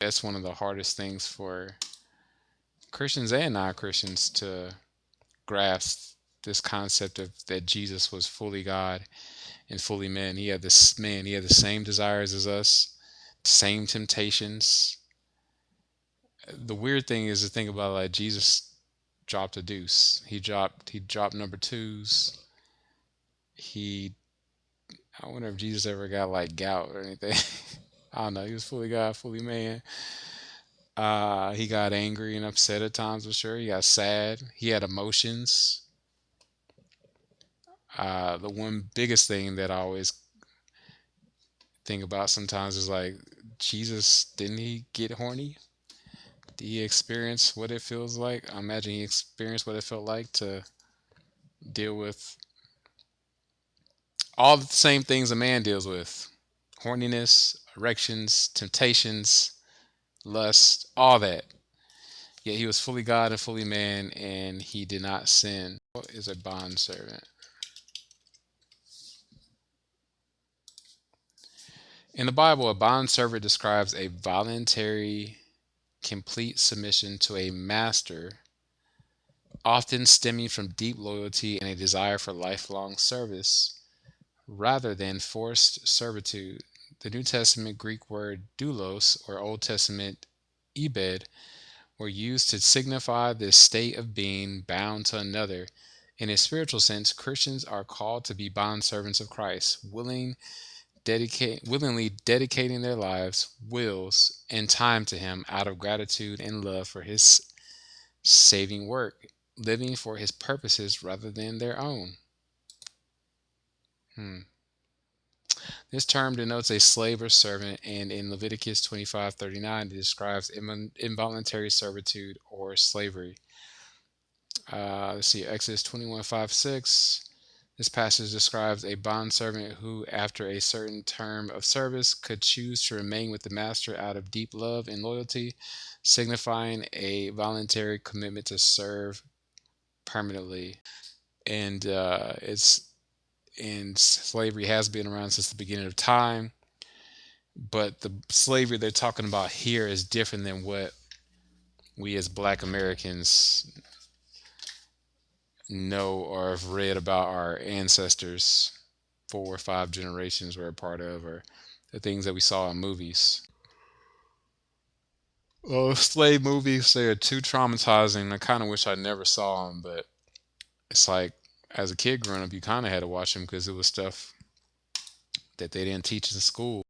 That's one of the hardest things for Christians and non-Christians to grasp, this concept of that Jesus was fully God and fully man. He had the same desires as us, same temptations. The weird thing is to think about, like, Jesus dropped a deuce. He dropped number twos. He I wonder if Jesus ever got like gout or anything. I don't know. He was fully God, fully man. He got angry and upset at times for sure. He got sad. He had emotions. The one biggest thing that I always think about sometimes is like, Jesus, didn't he get horny? Did he experience what it feels like? I imagine he experienced what it felt like to deal with all the same things a man deals with: horniness, erections, temptations, lust, all that. Yet he was fully God and fully man, and he did not sin. What is a bondservant? In the Bible, a bondservant describes a voluntary, complete submission to a master, often stemming from deep loyalty and a desire for lifelong service, rather than forced servitude. The New Testament Greek word doulos, or Old Testament ebed, were used to signify this state of being bound to another. In a spiritual sense, Christians are called to be bondservants of Christ, willingly dedicating their lives, wills, and time to Him out of gratitude and love for His saving work, living for His purposes rather than their own. Hmm. This term denotes a slave or servant, and in Leviticus 25:39, it describes involuntary servitude or slavery. Let's see, Exodus 21:5-6. This passage describes a bondservant who, after a certain term of service, could choose to remain with the master out of deep love and loyalty, signifying a voluntary commitment to serve permanently. And slavery has been around since the beginning of time, but the slavery they're talking about here is different than what we as Black Americans know or have read about our ancestors 4 or 5 generations were a part of, or the things that we saw in movies. Well, slave movies, they are too traumatizing. I kind of wish I never saw them, but it's like, as a kid growing up, you kind of had to watch them because it was stuff that they didn't teach in school.